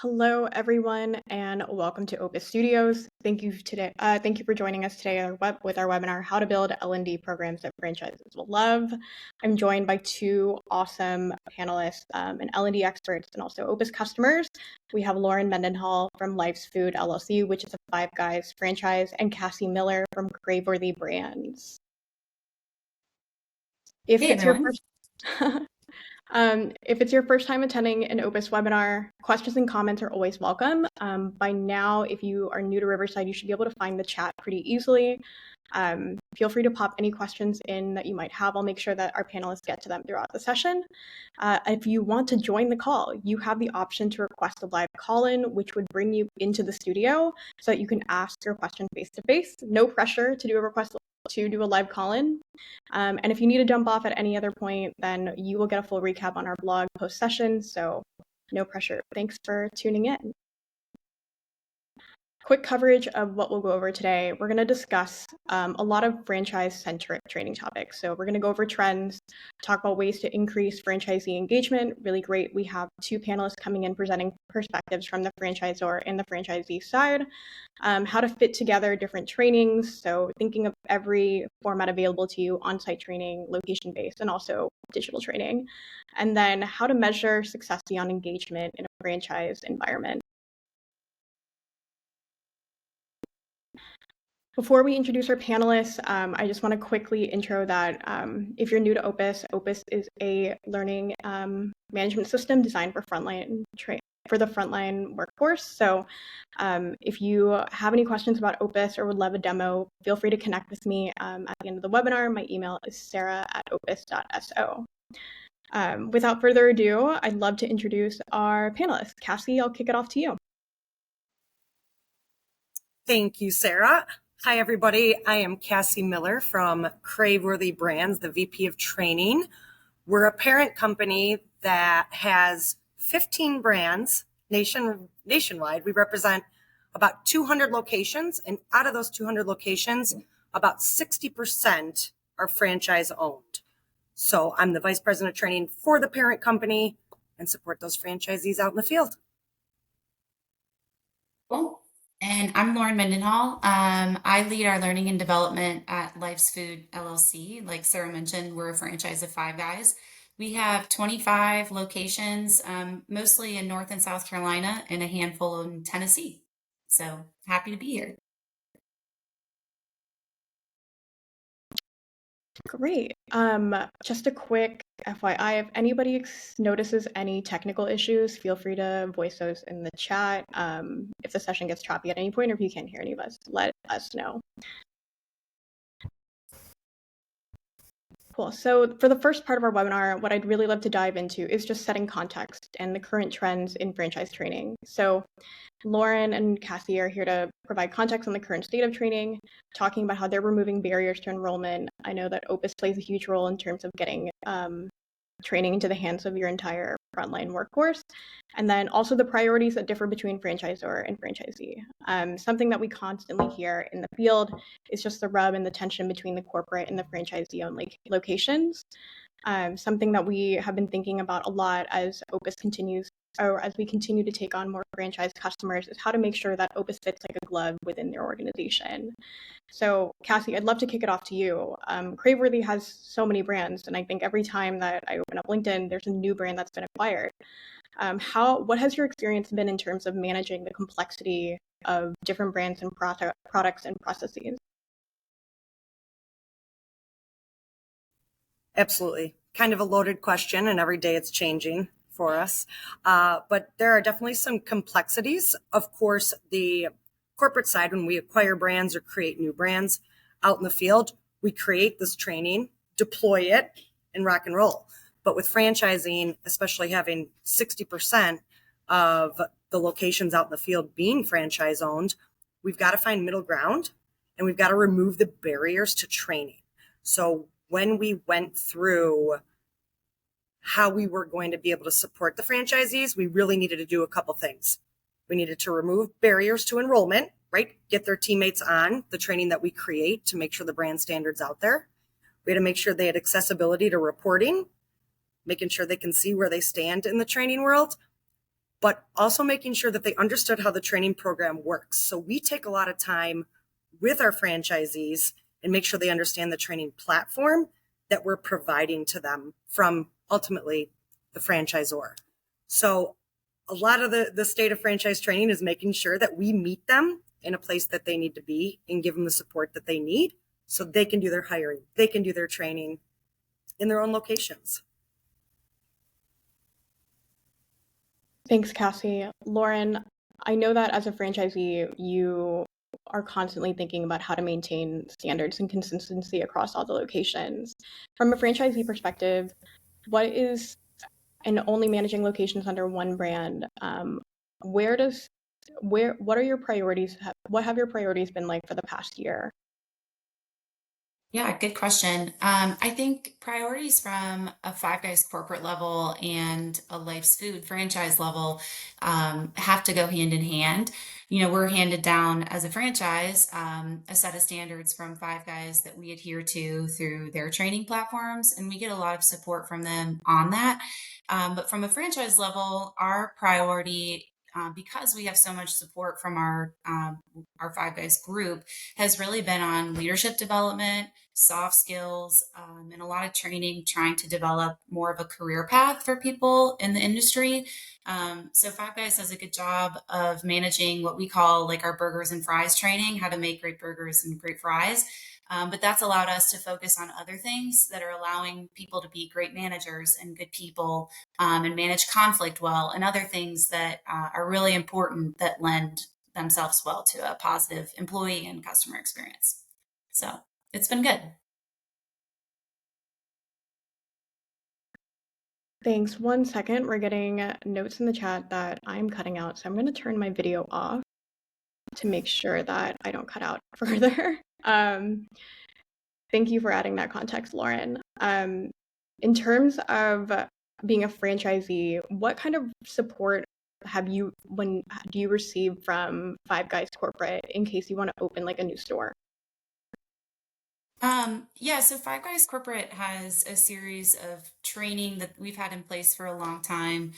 Hello, everyone, and welcome to Opus Studios. Thank you for joining us today with our webinar, How to Build L&D Programs That Franchises Will Love. I'm joined by two awesome panelists and L&D experts and also Opus customers. We have Lauren Mendenhall from Life's Food LLC, which is a Five Guys franchise, and Cassie Miller from Craveworthy Brands. If Hey, it's your everyone. first If it's your first time attending an Opus webinar, questions and comments are always welcome. By now, if you are new to Riverside, you should be able to find the chat pretty easily. Feel free to pop any questions in that you might have. I'll make sure that our panelists get to them throughout the session. If you want to join the call, you have the option to request a live call-in, which would bring you into the studio so that you can ask your question face-to-face. No pressure to do a live call-in. And if you need to jump off at any other point, then you will get a full recap on our blog post-session, so no pressure. Thanks for tuning in. Quick coverage of what we'll go over today. We're going to discuss a lot of franchise-centric training topics. So we're going to go over trends, talk about ways to increase franchisee engagement. Really great. We have two panelists coming in presenting perspectives from the franchisor and the franchisee side. How to fit together different trainings. So thinking of every format available to you, on-site training, location-based, and also digital training. And then how to measure success beyond engagement in a franchise environment. Before we introduce our panelists, I just want to quickly intro that if you're new to Opus, Opus is a learning management system designed for the frontline workforce. So if you have any questions about Opus or would love a demo, feel free to connect with me at the end of the webinar. My email is sarah@opus.so. Without further ado, I'd love to introduce our panelists. Cassie, I'll kick it off to you. Thank you, Sarah. Hi, everybody. I am Cassie Miller from Craveworthy Brands, the VP of Training. We're a parent company that has 15 brands nationwide. We represent about 200 locations, and out of those 200 locations, about 60% are franchise owned. So I'm the Vice President of Training for the parent company and support those franchisees out in the field. Cool. And I'm Lauren Mendenhall. I lead our learning and development at Life's Food LLC. Like Sarah mentioned, we're a franchise of Five Guys. We have 25 locations, mostly in North and South Carolina, and a handful in Tennessee. So happy to be here. Great. Just a quick FYI, if anybody notices any technical issues, feel free to voice those in the chat. If the session gets choppy at any point or if you can't hear any of us, let us know. Cool. So for the first part of our webinar, what I'd really love to dive into is just setting context and the current trends in franchise training. So Lauren and Cassie are here to provide context on the current state of training, talking about how they're removing barriers to enrollment. I know that Opus plays a huge role in terms of getting training into the hands of your entire frontline workforce, and then also the priorities that differ between franchisor and franchisee. Something that we constantly hear in the field is just the rub and the tension between the corporate and the franchisee-owned locations. Something that we have been thinking about a lot as Opus continues, or as we continue to take on more franchise customers, is how to make sure that Opus fits like a glove within their organization. So Cassie, I'd love to kick it off to you. Craveworthy has so many brands, and I think every time that I open up LinkedIn, there's a new brand that's been acquired. What has your experience been in terms of managing the complexity of different brands and products and processes? Absolutely. Kind of a loaded question, and every day it's changing for us. But there are definitely some complexities. Of course, the corporate side, when we acquire brands or create new brands out in the field, we create this training, deploy it, and rock and roll. But with franchising, especially having 60% of the locations out in the field being franchise owned, we've got to find middle ground, and we've got to remove the barriers to training. So when we went through how we were going to be able to support the franchisees, we really needed to do a couple things. We needed to remove barriers to enrollment, right? Get their teammates on the training that we create to make sure the brand standard's out there. We had to make sure they had accessibility to reporting, making sure they can see where they stand in the training world. but also making sure that they understood how the training program works. So we take a lot of time with our franchisees and make sure they understand the training platform that we're providing to them from ultimately the franchisor. So a lot of the state of franchise training is making sure that we meet them in a place that they need to be and give them the support that they need so they can do their hiring, they can do their training in their own locations. Thanks, Cassie. Lauren, I know that as a franchisee, you are constantly thinking about how to maintain standards and consistency across all the locations. From a franchisee perspective, what is, and only managing locations under one brand, what are your priorities? What have your priorities been like for the past year? Yeah, good question. I think priorities from a Five Guys corporate level and a Life's Food franchise level have to go hand in hand. You know, we're handed down as a franchise a set of standards from Five Guys that we adhere to through their training platforms, and we get a lot of support from them on that. But from a franchise level, our priority, because we have so much support from our Five Guys group, has really been on leadership development, soft skills, and a lot of training trying to develop more of a career path for people in the industry. So Five Guys does a good job of managing what we call like our burgers and fries training, how to make great burgers and great fries. But that's allowed us to focus on other things that are allowing people to be great managers and good people, and manage conflict well, and other things that are really important that lend themselves well to a positive employee and customer experience. So it's been good. Thanks. One second. We're getting notes in the chat that I'm cutting out, so I'm going to turn my video off to make sure that I don't cut out further. Thank you for adding that context, Lauren. In terms of being a franchisee, what kind of support do you receive from Five Guys Corporate in case you want to open like a new store? Yeah, so Five Guys Corporate has a series of training that we've had in place for a long time,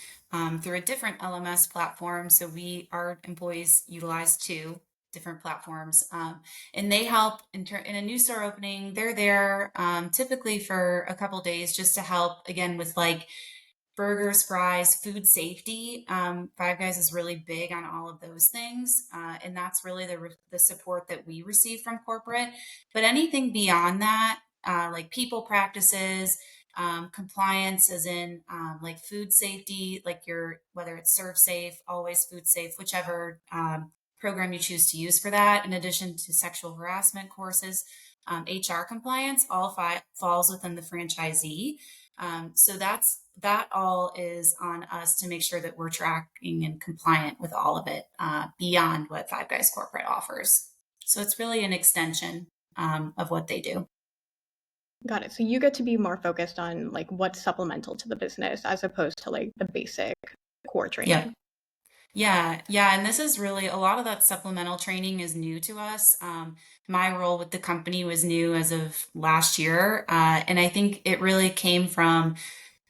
through a different LMS platform. So our employees utilize two different platforms, and they help in a new store opening. They're there typically for a couple days just to help again with like burgers, fries, food safety. Five Guys is really big on all of those things, and that's really the support that we receive from corporate. But anything beyond that, like people practices, compliance, as in like food safety, like your whether it's Serve Safe, Always Food Safe, whichever program you choose to use for that. In addition to sexual harassment courses, HR compliance, falls within the franchisee. So that all is on us to make sure that we're tracking and compliant with all of it, beyond what Five Guys Corporate offers. So it's really an extension of what they do. Got it. So you get to be more focused on like what's supplemental to the business as opposed to like the basic core Yep. training. Yeah. And this is really a lot of that supplemental training is new to us. My role with the company was new as of last year. And I think it really came from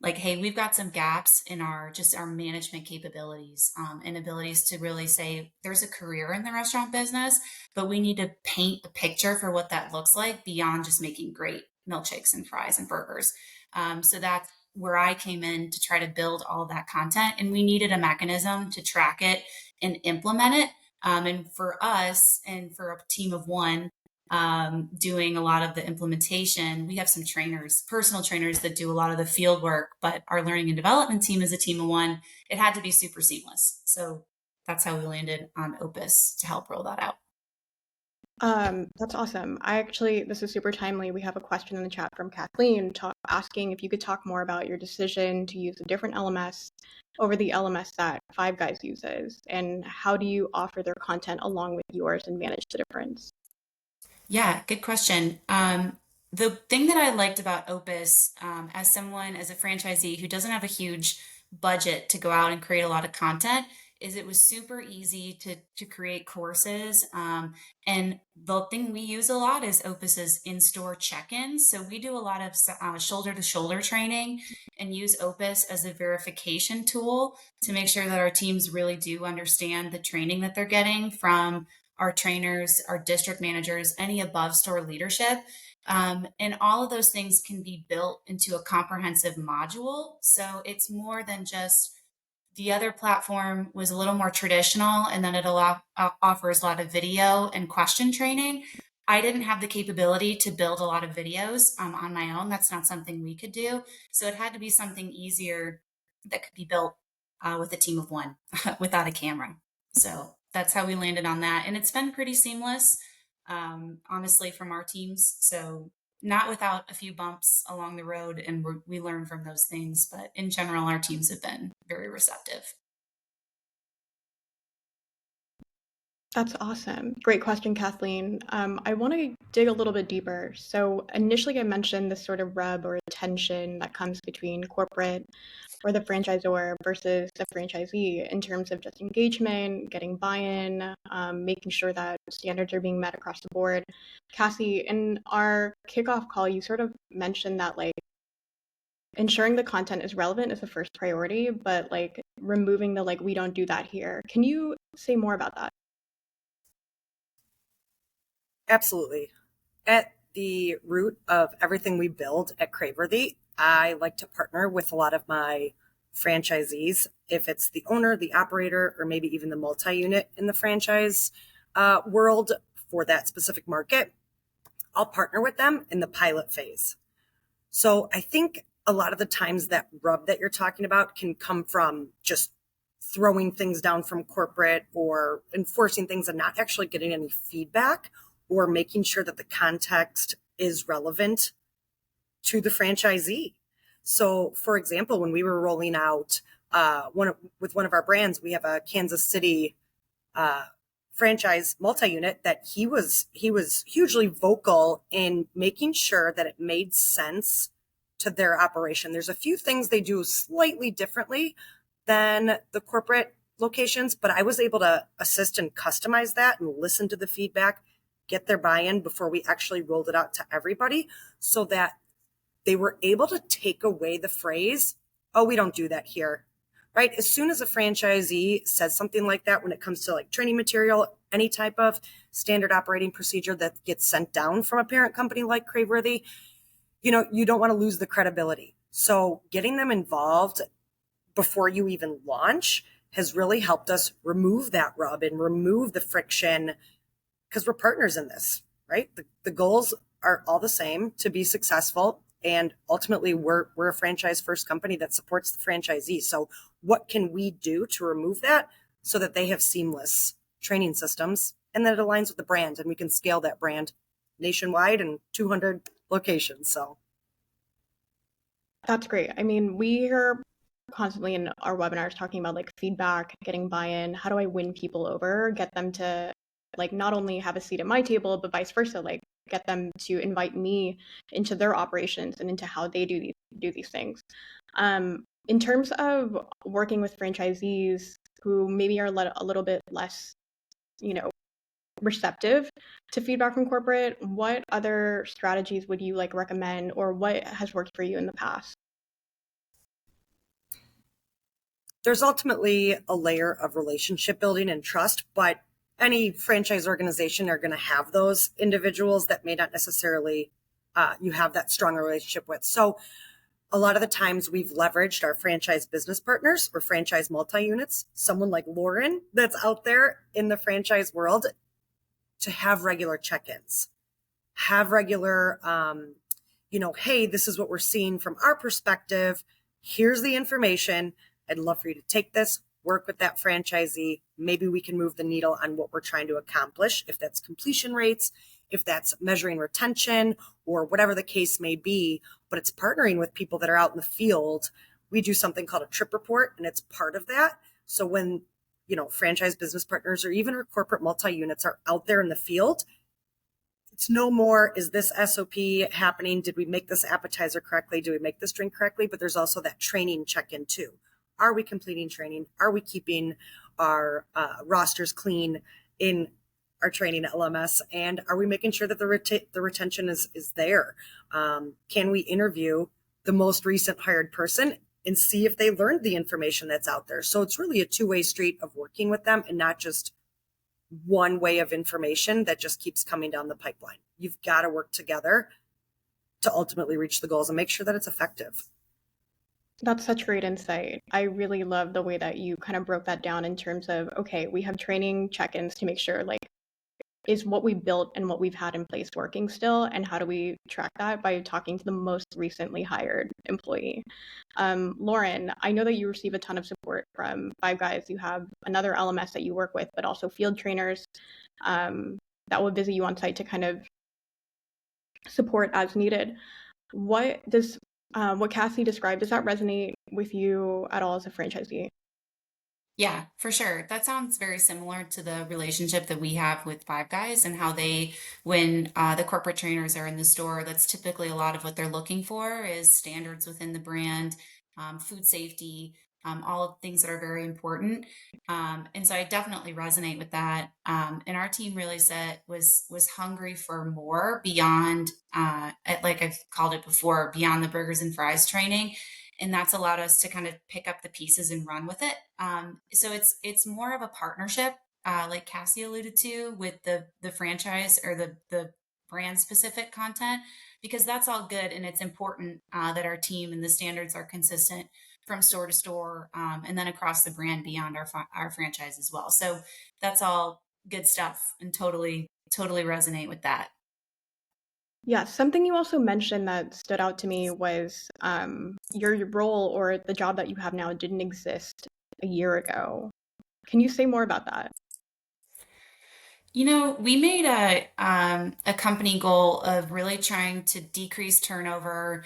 like, hey, we've got some gaps in our management capabilities, and abilities to really say there's a career in the restaurant business, but we need to paint a picture for what that looks like beyond just making great milkshakes and fries and burgers. So that's where I came in to try to build all of that content, and we needed a mechanism to track it and implement it. And for us, and for a team of one, doing a lot of the implementation, we have some trainers, personal trainers that do a lot of the field work, but our learning and development team is a team of one. It had to be super seamless. So that's how we landed on Opus to help roll that out. That's awesome. This is super timely. We have a question in the chat from Kathleen asking if you could talk more about your decision to use a different LMS over the LMS that Five Guys uses, and how do you offer their content along with yours and manage the difference? Yeah, good question. The thing that I liked about Opus, as a franchisee who doesn't have a huge budget to go out and create a lot of content, is it was super easy to create courses. And the thing we use a lot is Opus's in-store check-ins. So we do a lot of shoulder-to-shoulder training and use Opus as a verification tool to make sure that our teams really do understand the training that they're getting from our trainers, our district managers, any above store leadership. And all of those things can be built into a comprehensive module. So it's more than just the other platform was a little more traditional, and then offers a lot of video and question training. I didn't have the capability to build a lot of videos on my own. That's not something we could do. So it had to be something easier that could be built with a team of one without a camera. So that's how we landed on that. And it's been pretty seamless, honestly, from our teams. So not without a few bumps along the road, and we learn from those things. But in general, our teams have been very receptive. That's awesome. Great question, Kathleen. I want to dig a little bit deeper. So initially I mentioned this sort of rub or tension that comes between corporate or the franchisor versus the franchisee in terms of just engagement, getting buy-in, making sure that standards are being met across the board. Cassie, in our kickoff call, you sort of mentioned that like ensuring the content is relevant is the first priority, but like removing the like we don't do that here. Can you say more about that? Absolutely. At the root of everything we build at Craveworthy, I like to partner with a lot of my franchisees. If it's the owner, the operator, or maybe even the multi-unit in the franchise world for that specific market, I'll partner with them in the pilot phase. So I think a lot of the times that rub that you're talking about can come from just throwing things down from corporate or enforcing things and not actually getting any feedback or making sure that the context is relevant to the franchisee. So, for example, when we were rolling out with one of our brands, we have a Kansas City franchise multi-unit that he was hugely vocal in making sure that it made sense to their operation. There's a few things they do slightly differently than the corporate locations, but I was able to assist and customize that and listen to the feedback, get their buy-in before we actually rolled it out to everybody so that they were able to take away the phrase, oh, we don't do that here, right? As soon as a franchisee says something like that, when it comes to like training material, any type of standard operating procedure that gets sent down from a parent company like Craveworthy, you don't want to lose the credibility. So getting them involved before you even launch has really helped us remove that rub and remove the friction because we're partners in this, right? The goals are all the same to be successful. And ultimately, we're a franchise first company that supports the franchisee. So what can we do to remove that so that they have seamless training systems and that it aligns with the brand and we can scale that brand nationwide and 200 locations. So That's great. I mean, we are constantly in our webinars talking about like feedback, getting buy-in. How do I win people over, get them to like not only have a seat at my table, but vice versa, like get them to invite me into their operations and into how they do these things. In terms of working with franchisees who maybe are a little bit less, receptive to feedback from corporate, what other strategies would you like recommend, or what has worked for you in the past? there's ultimately a layer of relationship building and trust, but any franchise organization are going to have those individuals that may not necessarily you have that strong relationship with. So a lot of the times we've leveraged our franchise business partners or franchise multi-units, someone like Lauren that's out there in the franchise world, to have regular check-ins, have regular, hey, this is what we're seeing from our perspective. Here's the information. I'd love for you to take this, work with that franchisee. Maybe we can move the needle on what we're trying to accomplish, if that's completion rates, if that's measuring retention, or whatever the case may be. But it's partnering with people that are out in the field. We do something called a trip report, and it's part of that. So when, franchise business partners or even our corporate multi-units are out there in the field, it's no more, is this SOP happening? Did we make this appetizer correctly? Do we make this drink correctly? But there's also that training check-in too. Are we completing training? Are we keeping our rosters clean in our training LMS? And are we making sure that the retention is there? Can we interview the most recent hired person and see if they learned the information that's out there? So it's really a two-way street of working with them and not just one way of information that just keeps coming down the pipeline. You've got to work together to ultimately reach the goals and make sure that it's effective. That's such great insight. I really love the way that you kind of broke that down in terms of, okay, we have training check-ins to make sure like, is what we built and what we've had in place working still? And how do we track that? By talking to the most recently hired employee. Lauren, I know that you receive a ton of support from Five Guys. You have another LMS that you work with, but also field trainers that will visit you on site to kind of support as needed. What Cassie described, does that resonate with you at all as a franchisee? Yeah, for sure. That sounds very similar to the relationship that we have with Five Guys and how they, when the corporate trainers are in the store, that's typically a lot of what they're looking for is standards within the brand, food safety, all of things that are very important. And so I definitely resonate with that. And our team really was hungry for more beyond, like I've called it before, beyond the burgers and fries training, and that's allowed us to kind of pick up the pieces and run with it. So it's more of a partnership, like Cassie alluded to, with the franchise or the brand specific content, because that's all good and it's important that our team and the standards are consistent from store to store, and then across the brand beyond our franchise as well. So that's all good stuff, and totally resonate with that. Yeah, something you also mentioned that stood out to me was your role or the job that you have now didn't exist a year ago. Can you say more about that? You know, we made a company goal of really trying to decrease turnover,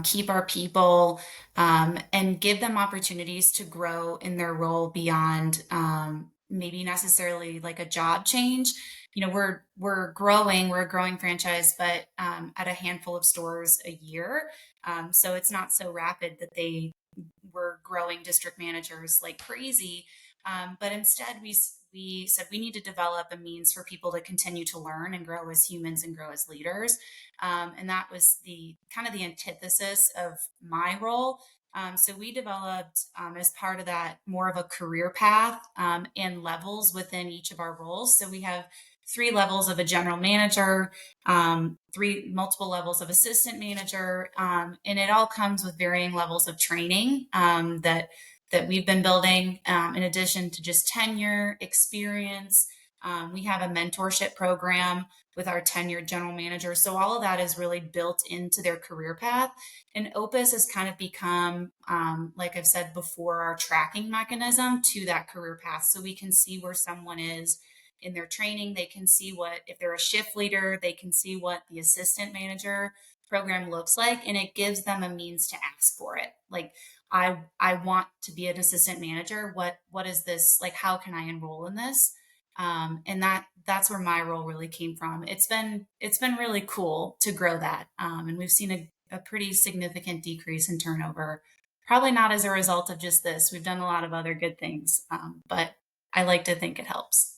keep our people, and give them opportunities to grow in their role beyond maybe necessarily like a job change. You know, we're a growing franchise, but at a handful of stores a year, so it's not so rapid that they were growing district managers like crazy. But instead, we said we need to develop a means for people to continue to learn and grow as humans and grow as leaders. And that was the kind of the antithesis of my role. So we developed, as part of that, more of a career path, and levels within each of our roles. So we have three levels of a general manager, three multiple levels of assistant manager, and it all comes with varying levels of training that we've been building, in addition to just tenure experience. We have a mentorship program with our tenured general manager. So all of that is really built into their career path. And Opus has kind of become, like I've said before, our tracking mechanism to that career path. So we can see where someone is in their training. They can see what, if they're a shift leader, they can see what the assistant manager program looks like. And it gives them a means to ask for it. Like, I want to be an assistant manager. What is this like? How can I enroll in this? And that's where my role really came from. It's been really cool to grow that, and we've seen a pretty significant decrease in turnover. Probably not as a result of just this. We've done a lot of other good things, but I like to think it helps.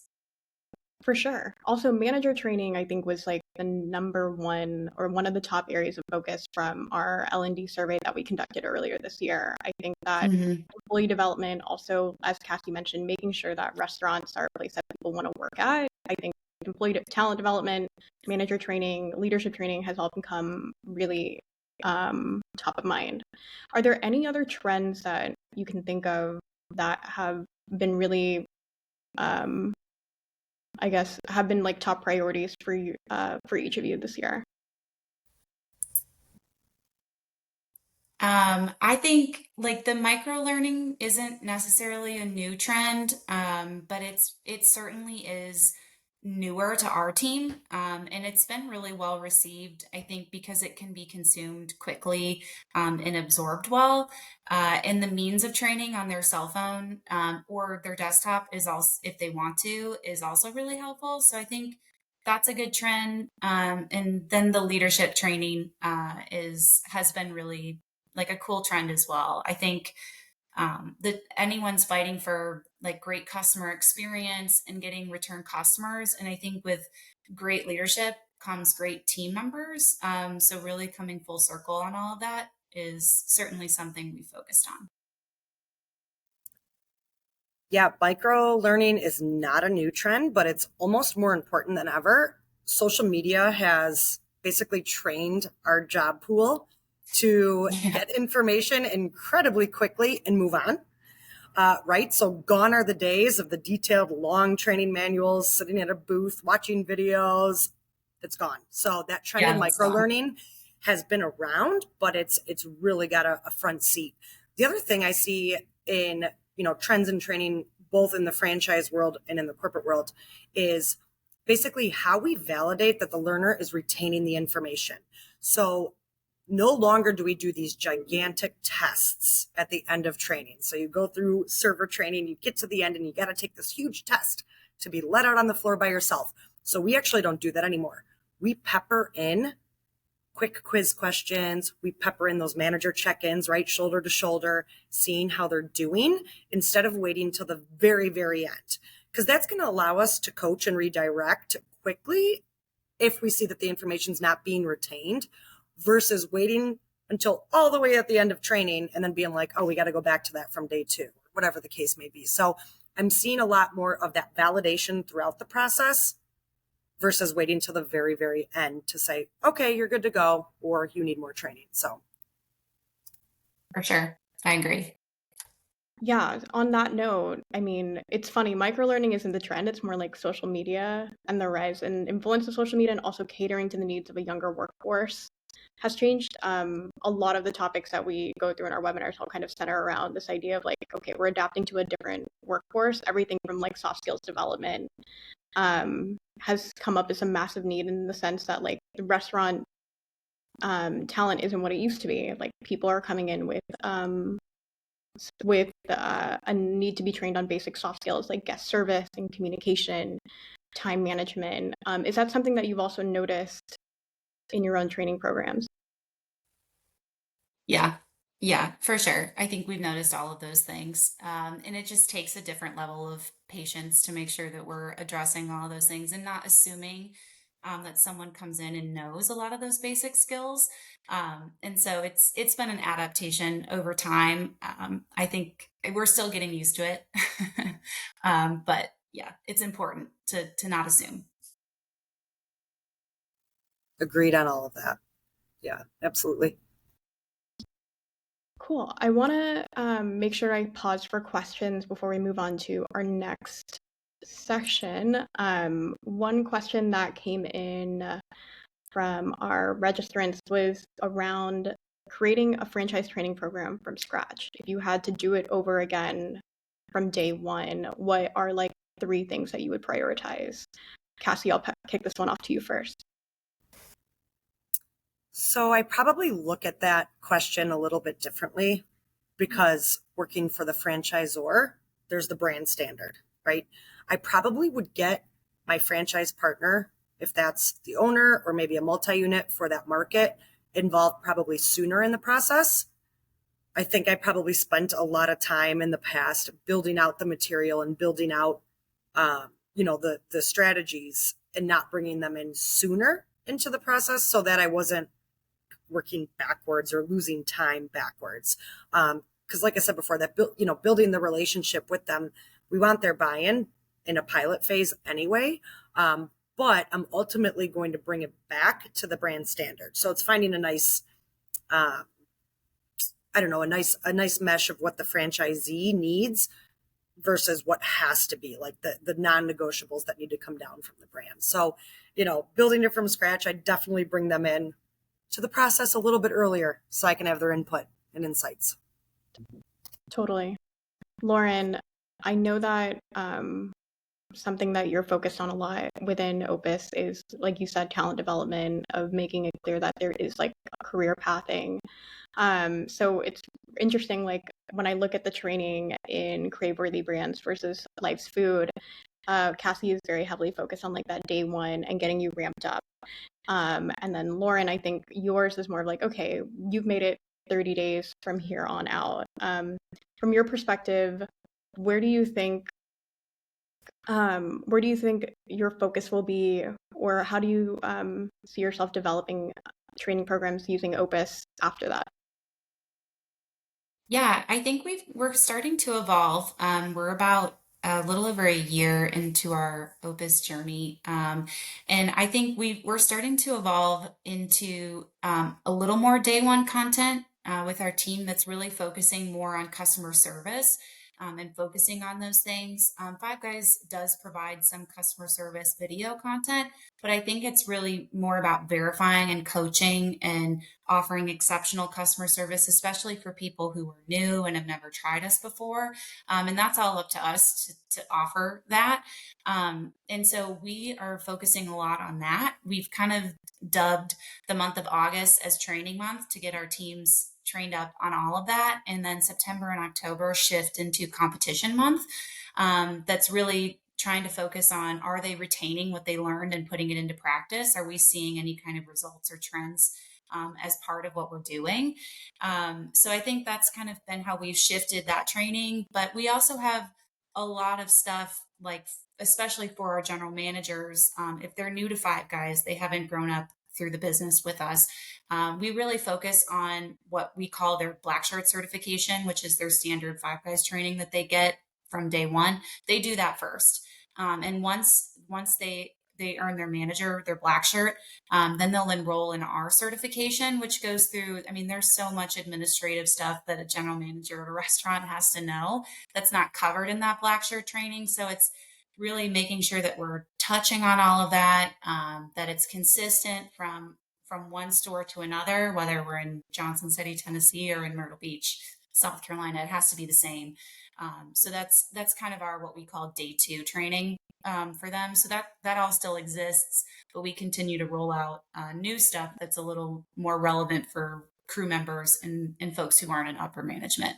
For sure. Also, manager training, I think, was like the number one or one of the top areas of focus from our L&D survey that we conducted earlier this year. I think that Hmm. employee development, also, as Cassie mentioned, making sure that restaurants are a place that people want to work at. I think talent development, manager training, leadership training has all become really top of mind. Are there any other trends that you can think of that have been really um, I guess, have been like top priorities for you, for each of you this year? I think like the micro learning isn't necessarily a new trend, but it certainly is newer to our team, and it's been really well received. I think because it can be consumed quickly, and absorbed well, and the means of training on their cell phone, or their desktop is also, if they want to, is also really helpful. So I think that's a good trend. And then the leadership training, is has been really like a cool trend as well. I think that anyone's fighting for like great customer experience and getting return customers. And I think with great leadership comes great team members. So really coming full circle on all of that is certainly something we focused on. Yeah, micro learning is not a new trend, but it's almost more important than ever. Social media has basically trained our job pool to get information incredibly quickly and move on. Right? So gone are the days of the detailed long training manuals, sitting at a booth, watching videos. It's gone. So that trend in micro learning has been around, but it's really got a front seat. The other thing I see in trends in training, both in the franchise world and in the corporate world, is basically how we validate that the learner is retaining the information. So no longer do we do these gigantic tests at the end of training. So you go through server training, you get to the end and you got to take this huge test to be let out on the floor by yourself. So we actually don't do that anymore. We pepper in quick quiz questions. We pepper in those manager check-ins, right? Shoulder to shoulder, seeing how they're doing instead of waiting till the very, very end. Because that's going to allow us to coach and redirect quickly if we see that the information's not being retained versus waiting until all the way at the end of training and then being like, oh, we got to go back to that from day 2, whatever the case may be. So I'm seeing a lot more of that validation throughout the process versus waiting till the very, very end to say, okay, you're good to go, or you need more training. So. For sure. I agree. Yeah, on that note, I mean, it's funny, microlearning isn't the trend. It's more like social media and the rise and influence of social media and also catering to the needs of a younger workforce has changed. A lot of the topics that we go through in our webinars all kind of center around this idea of like, okay, we're adapting to a different workforce. Everything from like soft skills development has come up as a massive need in the sense that like the restaurant talent isn't what it used to be. Like people are coming in with a need to be trained on basic soft skills like guest service and communication, time management. Is that something that you've also noticed in your own training programs? Yeah, for sure. I think we've noticed all of those things. And it just takes a different level of patience to make sure that we're addressing all of those things and not assuming that someone comes in and knows a lot of those basic skills. And so it's been an adaptation over time. I think we're still getting used to it. But yeah, it's important to not assume. Agreed on all of that. Yeah, absolutely. Cool. I want to make sure I pause for questions before we move on to our next section. One question that came in from our registrants was around creating a franchise training program from scratch. If you had to do it over again from day one, what are like 3 things that you would prioritize? Cassie, I'll kick this one off to you first. So I probably look at that question a little bit differently because working for the franchisor, there's the brand standard, right? I probably would get my franchise partner, if that's the owner or maybe a multi-unit for that market, involved probably sooner in the process. I think I probably spent a lot of time in the past building out the material and building out, the strategies and not bringing them in sooner into the process so that I wasn't working backwards or losing time backwards. Because like I said before, that building the relationship with them, we want their buy-in in a pilot phase anyway. But I'm ultimately going to bring it back to the brand standard. So it's finding a nice, a nice mesh of what the franchisee needs versus what has to be, like the non-negotiables that need to come down from the brand. So, building it from scratch, I definitely bring them in to the process a little bit earlier so I can have their input and insights. Totally. Lauren, I know that something that you're focused on a lot within Opus is, like you said, talent development, of making it clear that there is like a career pathing. So it's interesting, like when I look at the training in Craveworthy Brands versus Life's Food, Cassie is very heavily focused on like that day one and getting you ramped up. And then Lauren, I think yours is more of like, okay, you've made it 30 days from here on out. from your perspective, where do you think your focus will be, or how do you see yourself developing training programs using Opus after that? Yeah, I think we're starting to evolve. We're about a little over a year into our Opus journey, and I think we're starting to evolve into a little more day one content with our team that's really focusing more on customer service. And focusing on those things. Five Guys does provide some customer service video content, but I think it's really more about verifying and coaching and offering exceptional customer service, especially for people who are new and have never tried us before. And that's all up to us to offer that. And so we are focusing a lot on that. We've kind of dubbed the month of August as training month to get our teams trained up on all of that. And then September and October shift into competition month. That's really trying to focus on, are they retaining what they learned and putting it into practice? Are we seeing any kind of results or trends as part of what we're doing? So I think that's kind of been how we've shifted that training. But we also have a lot of stuff like, especially for our general managers, if they're new to Five Guys, they haven't grown up through the business with us. We really focus on what we call their black shirt certification, which is their standard Five Guys training that they get from day one. They do that first. And once they earn their manager, their black shirt, then they'll enroll in our certification, which goes through, I mean, there's so much administrative stuff that a general manager at a restaurant has to know that's not covered in that black shirt training. So it's really making sure that we're touching on all of that, that it's consistent from one store to another, whether we're in Johnson City, Tennessee, or in Myrtle Beach, South Carolina. It has to be the same. So that's kind of our what we call day two training for them. So that all still exists, but we continue to roll out new stuff that's a little more relevant for crew members and folks who aren't in upper management.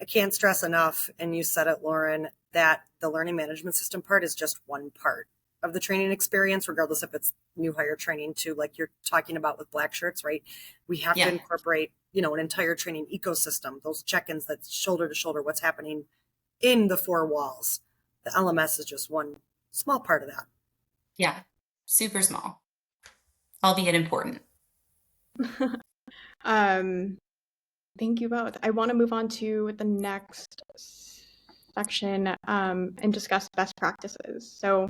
I can't stress enough, and you said it, Lauren, that the learning management system part is just one part of the training experience, regardless if it's new hire training to, like you're talking about with black shirts, right? We have to incorporate, an entire training ecosystem, those check-ins that's shoulder to shoulder, what's happening in the four walls. The LMS is just one small part of that. Yeah, super small, albeit important. Thank you both. I want to move on to the next section and discuss best practices. So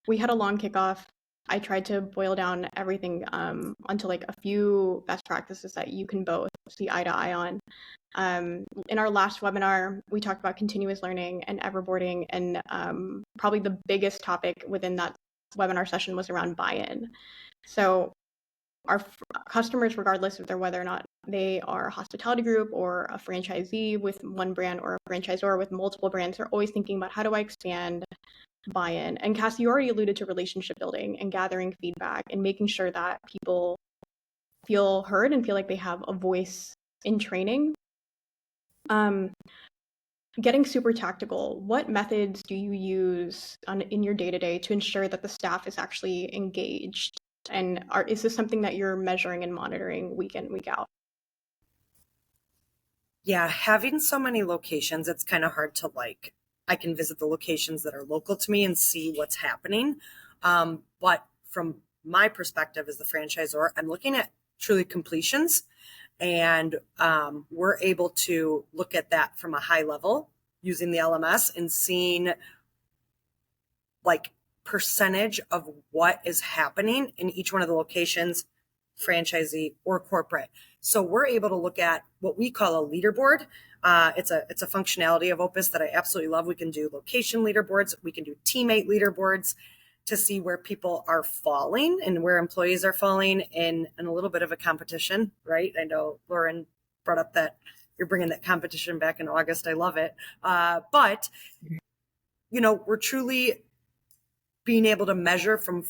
we had a long kickoff. I tried to boil down everything onto like a few best practices that you can both see eye to eye on. In our last webinar, we talked about continuous learning and everboarding, and probably the biggest topic within that webinar session was around buy-in. So our customers, regardless of whether or not they are a hospitality group or a franchisee with one brand or a franchisor with multiple brands, are always thinking about, how do I expand buy-in? And Cassie, you already alluded to relationship building and gathering feedback and making sure that people feel heard and feel like they have a voice in training. Getting super tactical, what methods do you use in your day-to-day to ensure that the staff is actually engaged? And is this something that you're measuring and monitoring week in, week out? Yeah, having so many locations, it's kind of hard to I can visit the locations that are local to me and see what's happening. But from my perspective as the franchisor, I'm looking at truly completions, and we're able to look at that from a high level using the LMS and seeing percentage of what is happening in each one of the locations, franchisee or corporate. So we're able to look at what we call a leaderboard. It's a functionality of Opus that I absolutely love. We can do location leaderboards. We can do teammate leaderboards to see where people are falling and where employees are falling in a little bit of a competition, right? I know Lauren brought up that you're bringing that competition back in August. I love it. But, we're truly being able to measure from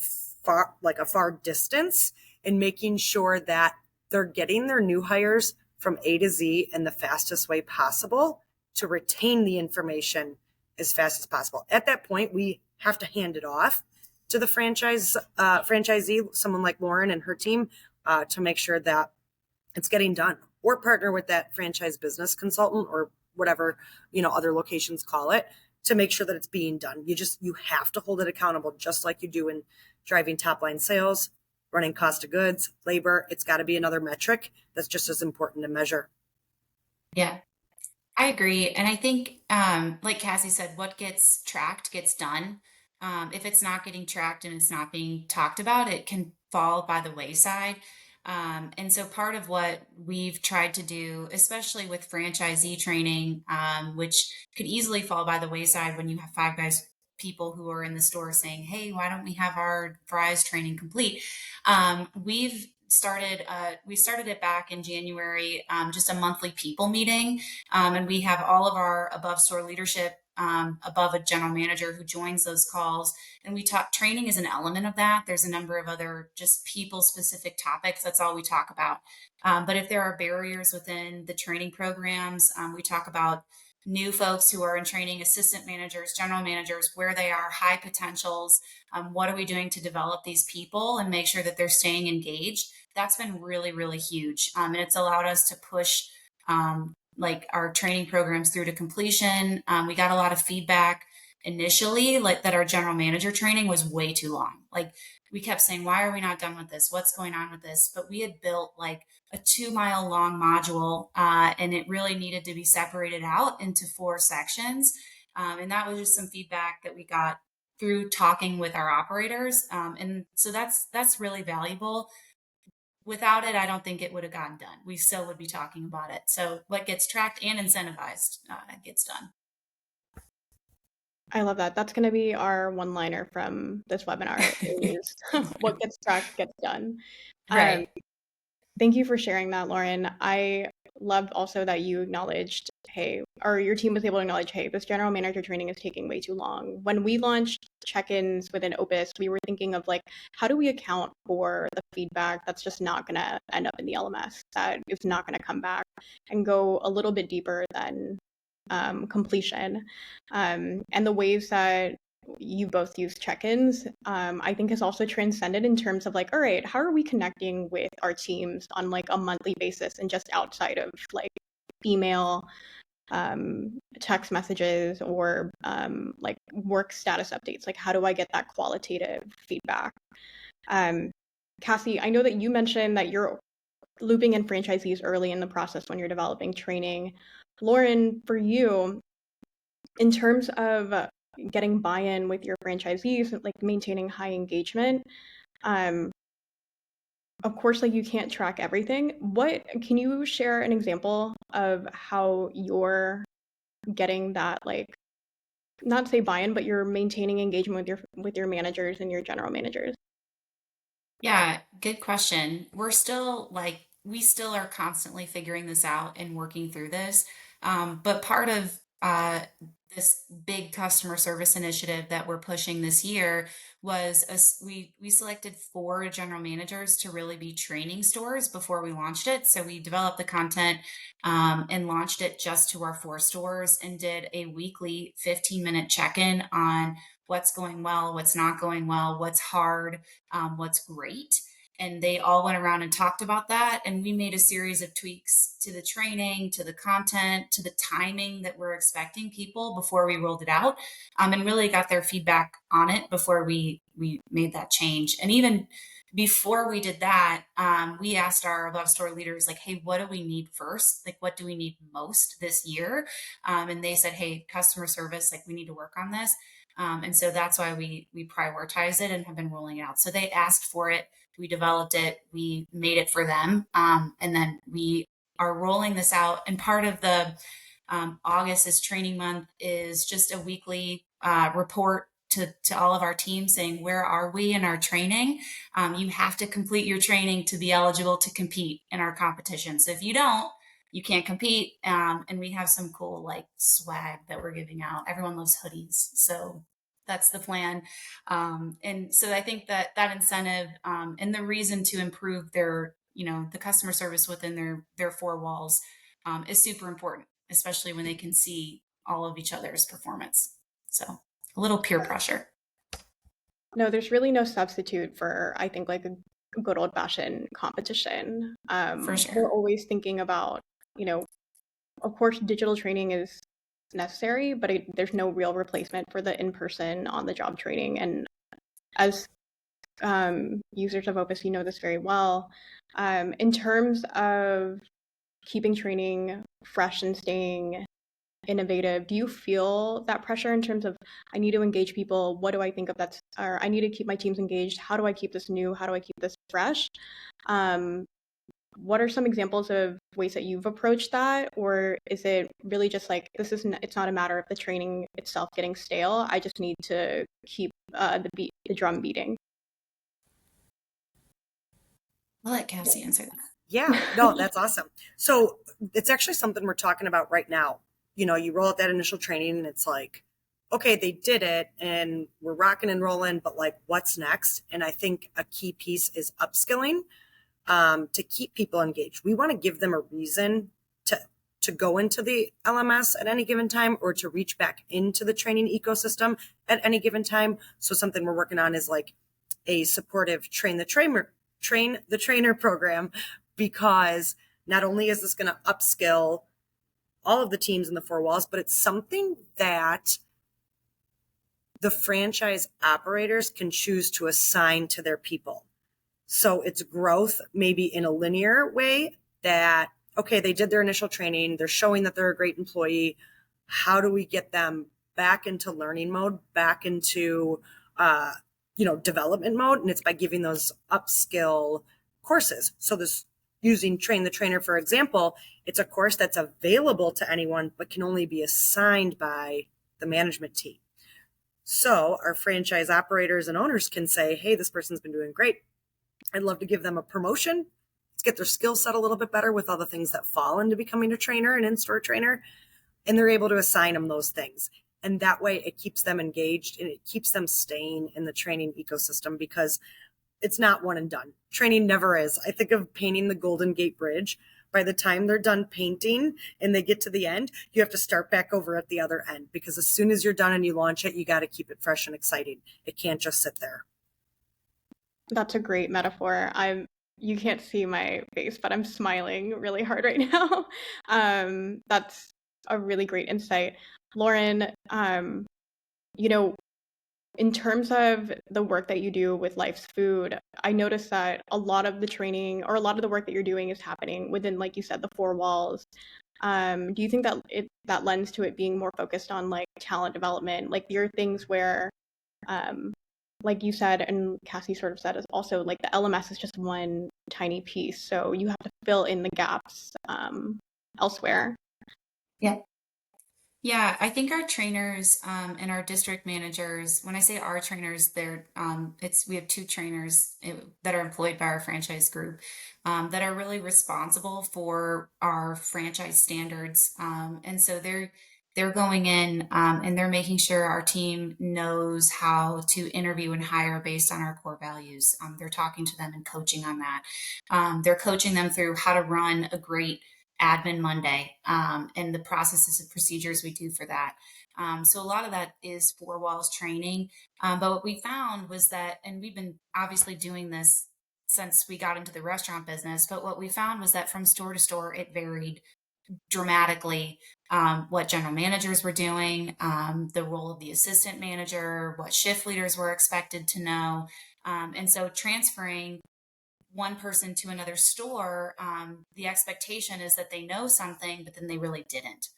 a far distance and making sure that they're getting their new hires from A to Z in the fastest way possible to retain the information as fast as possible. At that point, we have to hand it off to the franchisee, someone like Lauren and her team, to make sure that it's getting done. or partner with that franchise business consultant or whatever, other locations call it, to make sure that it's being done. You have to hold it accountable, just like you do in driving top line sales, running cost of goods, labor. It's got to be another metric that's just as important to measure. Yeah, I agree. And I think, like Cassie said, what gets tracked gets done. If it's not getting tracked and it's not being talked about, it can fall by the wayside. And so part of what we've tried to do, especially with franchisee training, which could easily fall by the wayside when you have five guys, people who are in the store saying, "Hey, why don't we have our fries training complete?" We started it back in January, just a monthly people meeting, and we have all of our above store leadership, above a general manager who joins those calls. And we talk, training is an element of that. There's a number of other just people specific topics. That's all we talk about. But if there are barriers within the training programs, we talk about new folks who are in training, assistant managers, general managers, where they are, high potentials. What are we doing to develop these people and make sure that they're staying engaged? That's been really, really huge. And it's allowed us to push like our training programs through to completion. We got a lot of feedback initially, like that our general manager training was way too long. Like we kept saying, why are we not done with this? What's going on with this? But we had built like a 2 mile long module, and it really needed to be separated out into 4 sections. And that was just some feedback that we got through talking with our operators. And so that's really valuable. Without it, I don't think it would have gotten done. We still would be talking about it. So what gets tracked and incentivized gets done. I love that. That's going to be our one-liner from this webinar is what gets tracked gets done. Right. Thank you for sharing that, Lauren. I loved also that you acknowledged, hey, or your team was able to acknowledge, hey, this general manager training is taking way too long. When we launched check-ins within Opus, we were thinking of like, how do we account for the feedback that's just not going to end up in the LMS, that is not going to come back, and go a little bit deeper than completion. And the ways that you both use check-ins, I think has also transcended in terms of like, all right, how are we connecting with our teams on like a monthly basis and just outside of like email, text messages, or like work status updates? Like, how do I get that qualitative feedback? Cassie, I know that you mentioned that you're looping in franchisees early in the process when you're developing training. Lauren, for you, in terms of getting buy-in with your franchisees, like maintaining high engagement, of course, like you can't track everything. What can you share an example of how you're getting that, like, not say buy-in, but you're maintaining engagement with your managers and your general managers? Yeah, good question. We still are constantly figuring this out and working through this. But part of this big customer service initiative that we're pushing this year was we selected 4 general managers to really be training stores before we launched it. So we developed the content and launched it just to our 4 stores and did a weekly 15-minute check-in on what's going well, what's not going well, what's hard, what's great. And they all went around and talked about that. And we made a series of tweaks to the training, to the content, to the timing that we're expecting people before we rolled it out, and really got their feedback on it before we made that change. And even before we did that, we asked our above store leaders, like, hey, what do we need first? Like, what do we need most this year? And they said, hey, customer service, like we need to work on this. And so that's why we prioritize it and have been rolling it out. So they asked for it. We developed it. We made it for them. And then we are rolling this out. And part of the August is training month is just a weekly report to all of our teams saying, where are we in our training? You have to complete your training to be eligible to compete in our competition. So if you don't, you can't compete. And we have some cool like swag that we're giving out. Everyone loves hoodies. So that's the plan. And so I think that incentive and the reason to improve their, the customer service within their 4 walls is super important, especially when they can see all of each other's performance. So a little peer pressure. No, there's really no substitute for, I think, like good old fashioned competition. For sure. We're always thinking about, of course, digital training is necessary, but there's no real replacement for the in-person on-the-job training. And as users of Opus, you know this very well. In terms of keeping training fresh and staying innovative, do you feel that pressure in terms of, I need to engage people, what do I think of that's, or I need to keep my teams engaged, how do I keep this new, how do I keep this fresh? What are some examples of ways that you've approached that? Or is it really just like, it's not a matter of the training itself getting stale, I just need to keep the drum beating? I'll let Cassie answer that. Yeah, no, that's awesome. So it's actually something we're talking about right now. You roll out that initial training and it's like, okay, they did it and we're rocking and rolling, but like, what's next? And I think a key piece is upskilling to keep people engaged. We want to give them a reason to go into the LMS at any given time or to reach back into the training ecosystem at any given time. So something we're working on is like a supportive train the trainer program, because not only is this going to upskill all of the teams in the four walls, but it's something that the franchise operators can choose to assign to their people. So it's growth maybe in a linear way that, okay, they did their initial training, they're showing that they're a great employee. How do we get them back into learning mode, back into development mode? And it's by giving those upskill courses. So this, using Train the Trainer, for example, it's a course that's available to anyone, but can only be assigned by the management team. So our franchise operators and owners can say, hey, this person's been doing great. I'd love to give them a promotion. Let's get their skill set a little bit better with all the things that fall into becoming a trainer, an in-store trainer. And they're able to assign them those things. And that way it keeps them engaged and it keeps them staying in the training ecosystem, because it's not one and done. Training never is. I think of painting the Golden Gate Bridge. By the time they're done painting and they get to the end, you have to start back over at the other end, because as soon as you're done and you launch it, you got to keep it fresh and exciting. It can't just sit there. That's a great metaphor. You can't see my face, but I'm smiling really hard right now. That's a really great insight. Lauren, in terms of the work that you do with Life's Food, I noticed that a lot of the training or a lot of the work that you're doing is happening within, like you said, the four walls. Do you think that that lends to it being more focused on like talent development? Like there are things where, like you said, and Cassie sort of said, is also like the LMS is just one tiny piece. So you have to fill in the gaps elsewhere. Yeah. Yeah, I think our trainers and our district managers, when I say our trainers, we have two trainers that are employed by our franchise group that are really responsible for our franchise standards. And so they're going in and they're making sure our team knows how to interview and hire based on our core values. They're talking to them and coaching on that. They're coaching them through how to run a great Admin Monday and the processes and procedures we do for that. So a lot of that is four walls training. But what we found was that, and we've been obviously doing this since we got into the restaurant business, but what we found was that from store to store, it varied dramatically what general managers were doing, the role of the assistant manager, what shift leaders were expected to know. And so transferring one person to another store, the expectation is that they know something, but then they really didn't.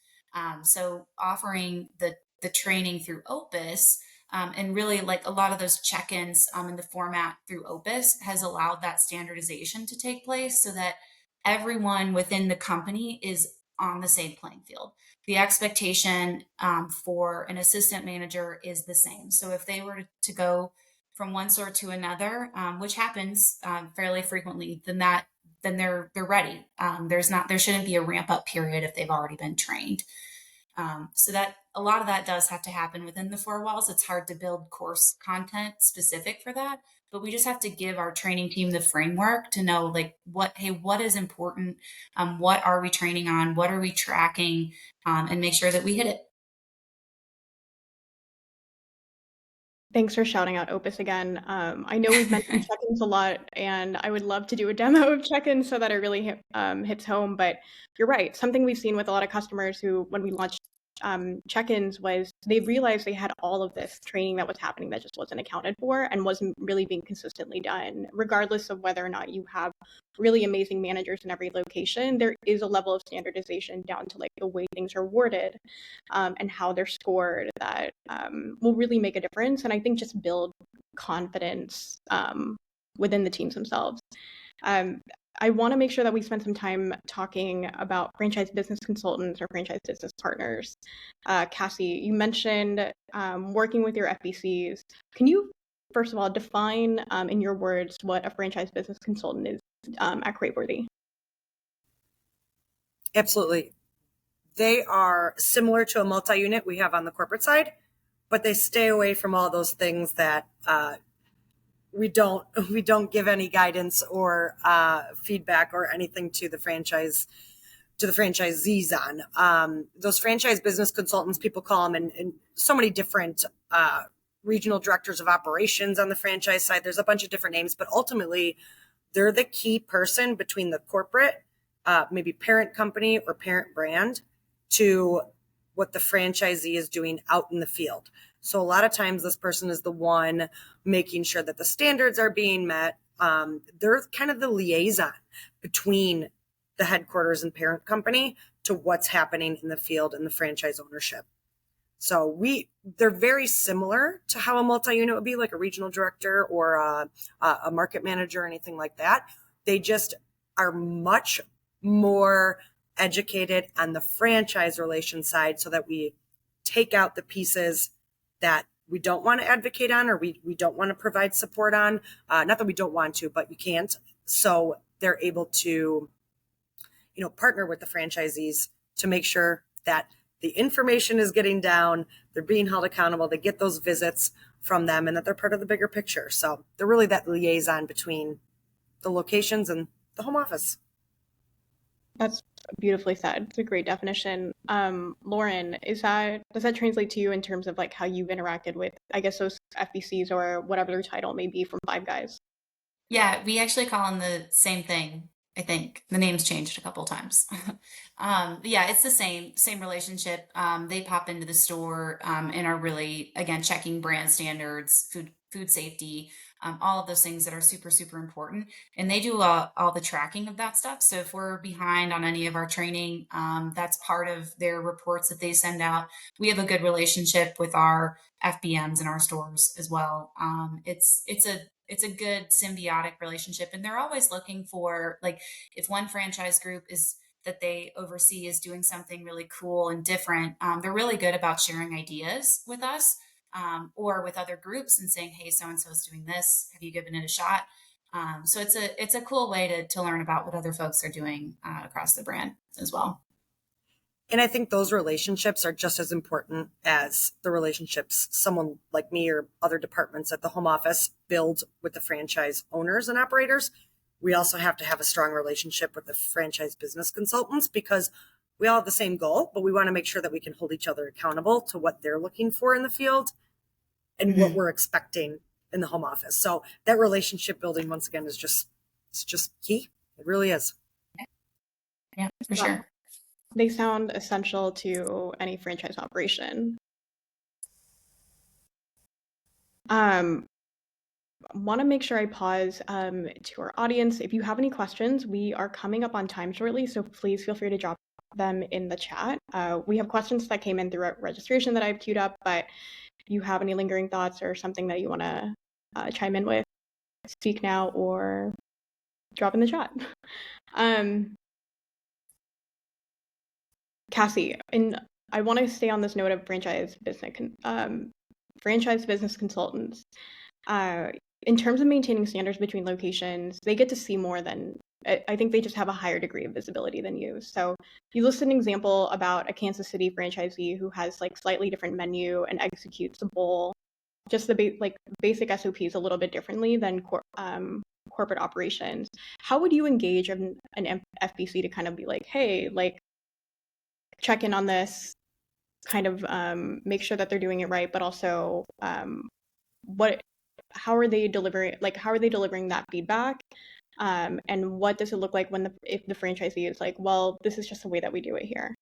So offering the training through Opus, and really like a lot of those check-ins in the format through Opus has allowed that standardization to take place so that everyone within the company is on the same playing field. The expectation for an assistant manager is the same. So if they were to go from one store to another, which happens fairly frequently, then they're ready. There shouldn't be a ramp up period if they've already been trained. So that a lot of that does have to happen within the four walls. It's hard to build course content specific for that, but we just have to give our training team the framework to know like what is important, what are we training on, what are we tracking, and make sure that we hit it. Thanks for shouting out Opus again. I know we've mentioned check-ins a lot, and I would love to do a demo of check-ins so that it really hits home. But you're right. Something we've seen with a lot of customers who, when we launched check-ins, was they realized they had all of this training that was happening that just wasn't accounted for and wasn't really being consistently done. Regardless of whether or not you have really amazing managers in every location, there is a level of standardization down to like the way things are awarded and how they're scored that will really make a difference. And I think just build confidence within the teams themselves. I want to make sure that we spend some time talking about franchise business consultants or franchise business partners. Cassie, you mentioned working with your FBCs. Can you, first of all, define in your words what a franchise business consultant is at Craveworthy? Absolutely. They are similar to a multi-unit we have on the corporate side, but they stay away from all those things that we don't give any guidance or feedback or anything to the franchisees on. Those franchise business consultants, people call them, and so many different regional directors of operations on the franchise side. There's a bunch of different names, but ultimately they're the key person between the corporate, maybe parent company or parent brand, to what the franchisee is doing out in the field. So a lot of times this person is the one making sure that the standards are being met. They're kind of the liaison between the headquarters and parent company to what's happening in the field and the franchise ownership. So they're very similar to how a multi-unit would be, like a regional director or a market manager or anything like that. They just are much more educated on the franchise relation side so that we take out the pieces that we don't want to advocate on or we don't want to provide support on. Not that we don't want to, but you can't. So they're able to, partner with the franchisees to make sure that the information is getting down, they're being held accountable, they get those visits from them, and that they're part of the bigger picture. So they're really that liaison between the locations and the home office. That's beautifully said. It's a great definition. Lauren, does that translate to you in terms of like how you've interacted with, I guess, those FBCs or whatever their title may be from Five Guys? Yeah, we actually call them the same thing. I think the name's changed a couple times. Yeah, it's the same relationship. They pop into the store and are really, again, checking brand standards, food safety, all of those things that are super, super important. And they do all the tracking of that stuff. So if we're behind on any of our training, that's part of their reports that they send out. We have a good relationship with our FBMs in our stores as well. It's a good symbiotic relationship, and they're always looking for, like, if one franchise group is that they oversee is doing something really cool and different, they're really good about sharing ideas with us or with other groups and saying, hey, so and so is doing this, have you given it a shot? So it's a cool way to learn about what other folks are doing across the brand as well. And I think those relationships are just as important as the relationships someone like me or other departments at the home office build with the franchise owners and operators. We also have to have a strong relationship with the franchise business consultants because we all have the same goal, but we want to make sure that we can hold each other accountable to what they're looking for in the field and what we're expecting in the home office. So that relationship building, once again, it's just key. It really is. Yeah, for sure. They sound essential to any franchise operation. Want to make sure I pause to our audience. If you have any questions, we are coming up on time shortly, so please feel free to drop them in the chat. We have questions that came in through registration that I've queued up, but if you have any lingering thoughts or something that you want to chime in with, speak now or drop in the chat. Cassie, and I want to stay on this note of franchise business consultants. In terms of maintaining standards between locations, they get to see more than, I think they just have a higher degree of visibility than you. So you listed an example about a Kansas City franchisee who has like slightly different menu and executes a bowl, just the basic SOPs a little bit differently than corporate operations. How would you engage an FBC to kind of be like, hey, like, check in on this, kind of make sure that they're doing it right, but also how are they delivering that feedback? And what does it look like if the franchisee is like, well, this is just the way that we do it here?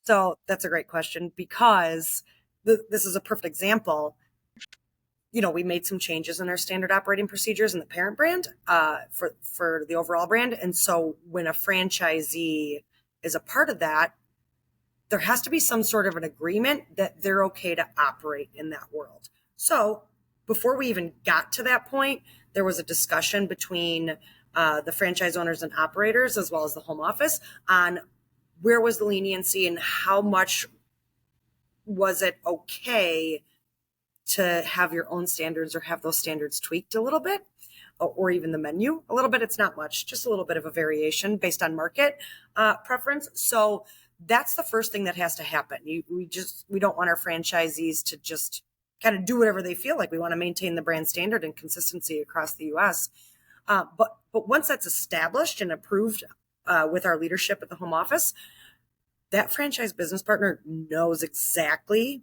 So that's a great question, because this is a perfect example. We made some changes in our standard operating procedures in the parent brand for the overall brand. And so when a franchisee is a part of that, there has to be some sort of an agreement that they're okay to operate in that world. So before we even got to that point, there was a discussion between the franchise owners and operators, as well as the home office, on where was the leniency and how much was it okay to have your own standards or have those standards tweaked a little bit, or even the menu a little bit. It's not much, just a little bit of a variation based on market preference. So that's the first thing that has to happen. We don't want our franchisees to just kind of do whatever they feel like. We want to maintain the brand standard and consistency across the U.S. But once that's established and approved with our leadership at the home office, that franchise business partner knows exactly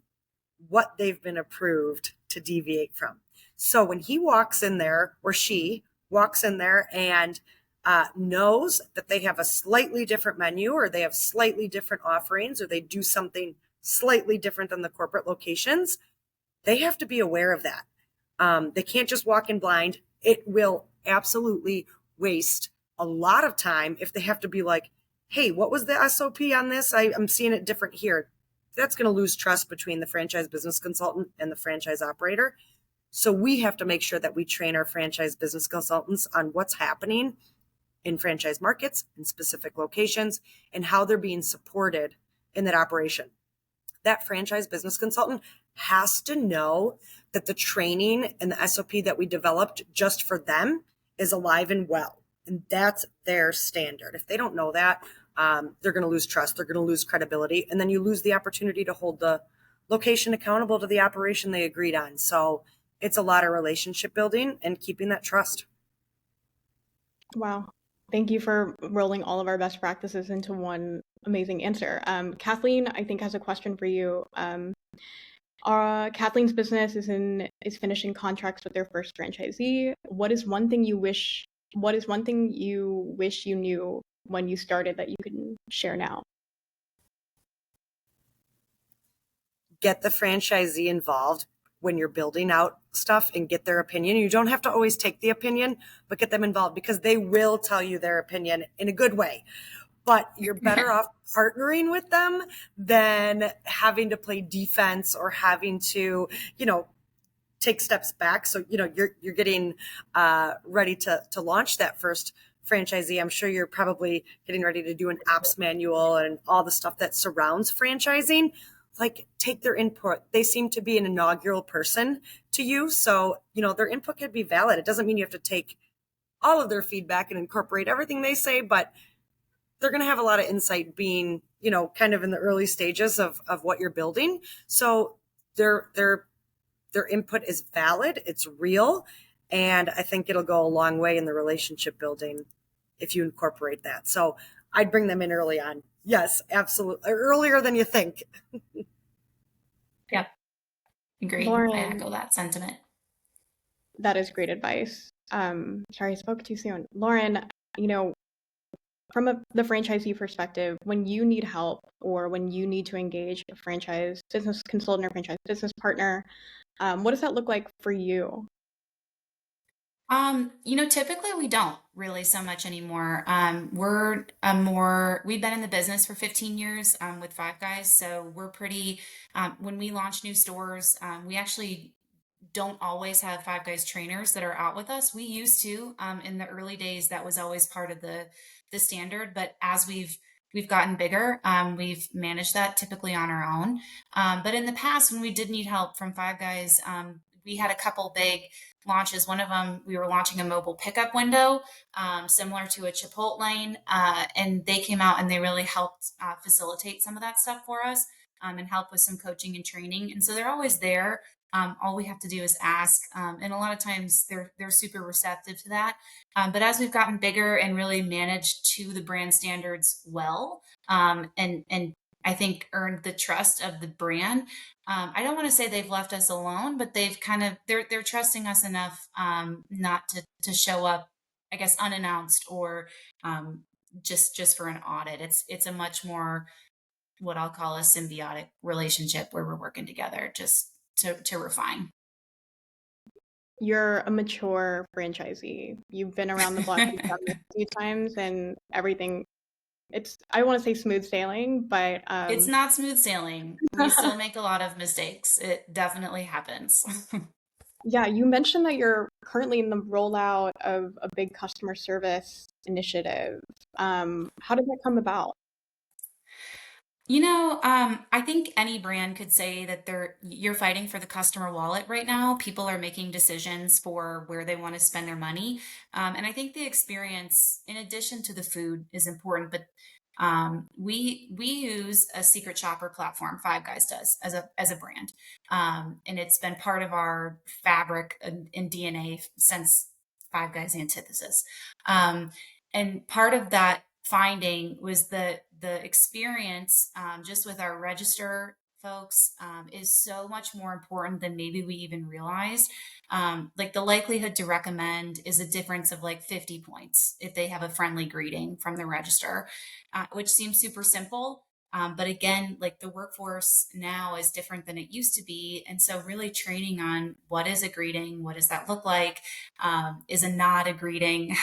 what they've been approved to deviate from. So when he walks in there, or she walks in there and knows that they have a slightly different menu, or they have slightly different offerings, or they do something slightly different than the corporate locations, they have to be aware of that. They can't just walk in blind. It will absolutely waste a lot of time if they have to be like, hey, what was the SOP on this? I'm seeing it different here. That's going to lose trust between the franchise business consultant and the franchise operator. So we have to make sure that we train our franchise business consultants on what's happening in franchise markets, in specific locations, and how they're being supported in that operation. That franchise business consultant has to know that the training and the SOP that we developed just for them is alive and well. And that's their standard. If they don't know that, they're going to lose trust. They're going to lose credibility. And then you lose the opportunity to hold the location accountable to the operation they agreed on. So it's a lot of relationship building and keeping that trust. Wow. Thank you for rolling all of our best practices into one amazing answer. Kathleen, I think, has a question for you. Kathleen's business is finishing contracts with their first franchisee. What is one thing you wish you knew when you started that you can share now? Get the franchisee involved when you're building out stuff and get their opinion. You don't have to always take the opinion, but get them involved, because they will tell you their opinion in a good way. But you're better off partnering with them than having to play defense or having to, take steps back. So, you're getting ready to launch that first franchisee. I'm sure you're probably getting ready to do an ops manual and all the stuff that surrounds franchising. Like, take their input. They seem to be an inaugural person to you. So, their input could be valid. It doesn't mean you have to take all of their feedback and incorporate everything they say, but they're going to have a lot of insight being, kind of in the early stages of what you're building. So their input is valid. It's real. And I think it'll go a long way in the relationship building if you incorporate that. So I'd bring them in early on. Yes, absolutely. Earlier than you think. Yep. Agreed. Lauren, I echo that sentiment. that is great advice. Sorry, I spoke too soon. Lauren, from the franchisee perspective, when you need help or when you need to engage a franchise business consultant or franchise business partner, what does that look like for you? Typically we don't really so much anymore. We've been in the business for 15 years, with Five Guys. So we're pretty, when we launch new stores, we actually don't always have Five Guys trainers that are out with us. We used to, in the early days, that was always part of the standard. But as we've gotten bigger, we've managed that typically on our own. But in the past, when we did need help from Five Guys, we had a couple big launches. One of them, we were launching a mobile pickup window, similar to a Chipotle, and they came out and they really helped facilitate some of that stuff for us, and help with some coaching and training. And so they're always there. All we have to do is ask, and a lot of times they're super receptive to that. But as we've gotten bigger and really managed to the brand standards well, and I think, earned the trust of the brand. I don't want to say they've left us alone, but they've kind of they're trusting us enough not to show up, I guess, unannounced or um, just for an audit. It's a much more what I'll call a symbiotic relationship where we're working together just to refine. You're a mature franchisee. You've been around the block, you've done this a few times, and everything. I want to say smooth sailing, but It's not smooth sailing. We still make a lot of mistakes. It definitely happens. yeah, you mentioned that you're currently in the rollout of a big customer service initiative. How did that come about? I think any brand could say that you're fighting for the customer wallet right now. People are making decisions for where they want to spend their money. And I think the experience, in addition to the food, is important. But we use a secret shopper platform. Five Guys does as a brand, and it's been part of our fabric and DNA since Five Guys antithesis. Um, and part of that finding was the experience just with our register folks is so much more important than maybe we even realized. Like the likelihood to recommend is a difference of like 50 points if they have a friendly greeting from the register, which seems super simple. But again, like the workforce now is different than it used to be. And so really training on what is a greeting, what does that look like? Is a nod a greeting?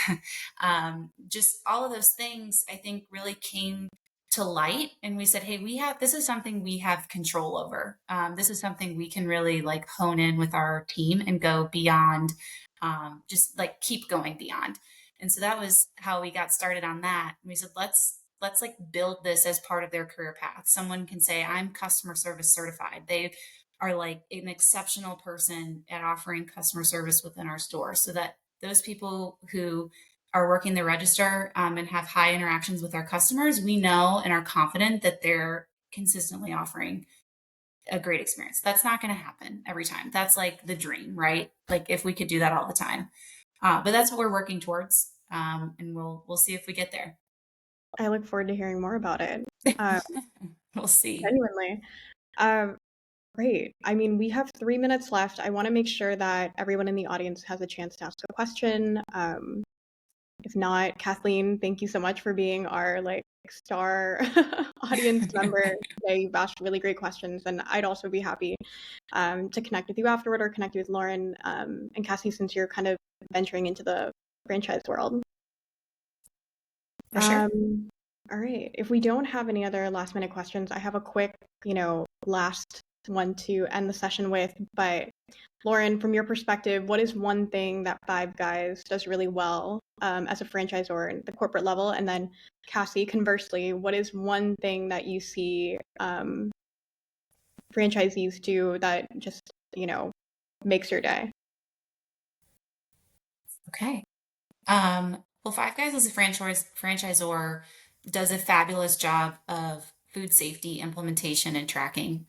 Just all of those things I think really came to light, and we said, hey, this is something we have control over. This is something we can really like hone in with our team and go beyond, just like keep going beyond. And so that was how we got started on that. And we said, let's like build this as part of their career path. Someone can say, I'm customer service certified. They are like an exceptional person at offering customer service within our store, so that those people who are working the register and have high interactions with our customers, we know and are confident that they're consistently offering a great experience. That's not going to happen every time. That's like the dream, right? Like if we could do that all the time. But that's what we're working towards, and we'll see if we get there. I look forward to hearing more about it. Uh, We'll see. Genuinely. Um, Great. I mean, we have 3 minutes left. I want to make sure that everyone in the audience has a chance to ask a question. If not, Kathleen, thank you so much for being our like star audience member today. You've asked really great questions, and I'd also be happy to connect with you afterward or connect with Lauren and Cassie, since you're kind of venturing into the franchise world. For sure. All right. If we don't have any other last minute questions, I have a quick, last one to end the session with. But Lauren, from your perspective, what is one thing that Five Guys does really well as a franchisor at the corporate level? And then Cassie, conversely, what is one thing that you see franchisees do that just, makes your day? Okay. Well, Five Guys as a franchisor does a fabulous job of food safety implementation and tracking.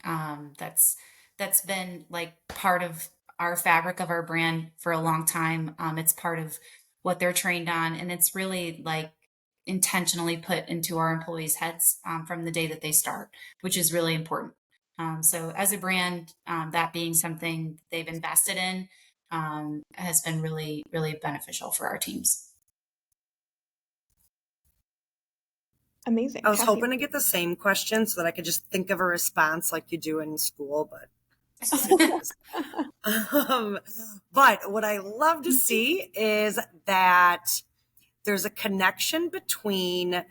That's been like part of our fabric of our brand for a long time. It's part of what they're trained on, and it's really like intentionally put into our employees' heads from the day that they start, which is really important. So, as a brand, that being something they've invested in has been really, really beneficial for our teams. Amazing. I was Cassie. hoping to get the same question so that I could just think of a response like you do in school, but but what I love to see is that there's a connection between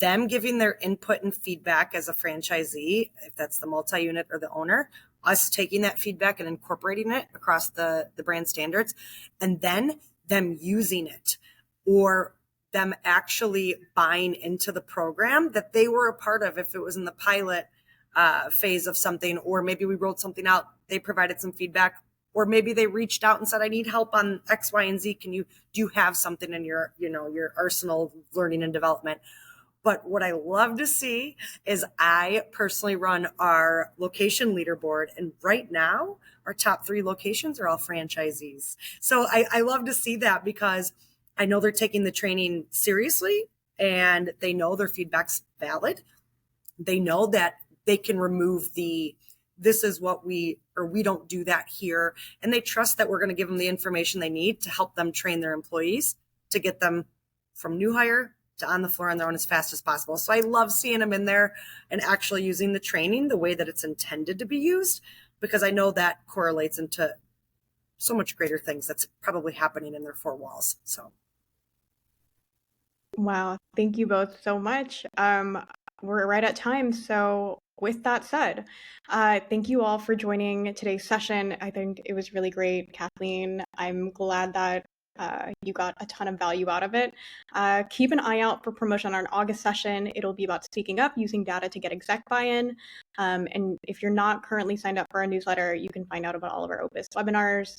them giving their input and feedback as a franchisee, if that's the multi-unit or the owner, us taking that feedback and incorporating it across the brand standards, and then them using it or them actually buying into the program that they were a part of. If it was in the pilot phase of something, or maybe we rolled something out, they provided some feedback, or maybe they reached out and said, I need help on X, Y, and Z. Do you have something in your arsenal of learning and development? But what I love to see is I personally run our location leaderboard. And right now, our top 3 locations are all franchisees. So I love to see that, because I know they're taking the training seriously and they know their feedback's valid. They know that they can remove this is what we don't do that here. And they trust that we're going to give them the information they need to help them train their employees to get them from new hire to on the floor on their own as fast as possible. So I love seeing them in there and actually using the training the way that it's intended to be used, because I know that correlates into so much greater things that's probably happening in their four walls. So. Wow, thank you both so much. We're right at time. So with that said, thank you all for joining today's session. I think it was really great, Kathleen. I'm glad that you got a ton of value out of it. Keep an eye out for promotion on our August session. It'll be about speaking up, using data to get exec buy-in. And if you're not currently signed up for our newsletter, you can find out about all of our Opus webinars,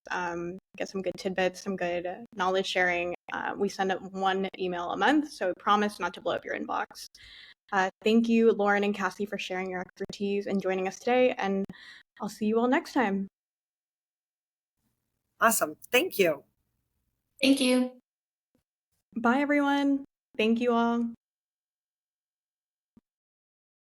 get some good tidbits, some good knowledge sharing. We send out one email a month, so promise not to blow up your inbox. Thank you, Lauren and Cassie, for sharing your expertise and joining us today, and I'll see you all next time. Awesome. Thank you. Thank you. Bye, everyone. Thank you all.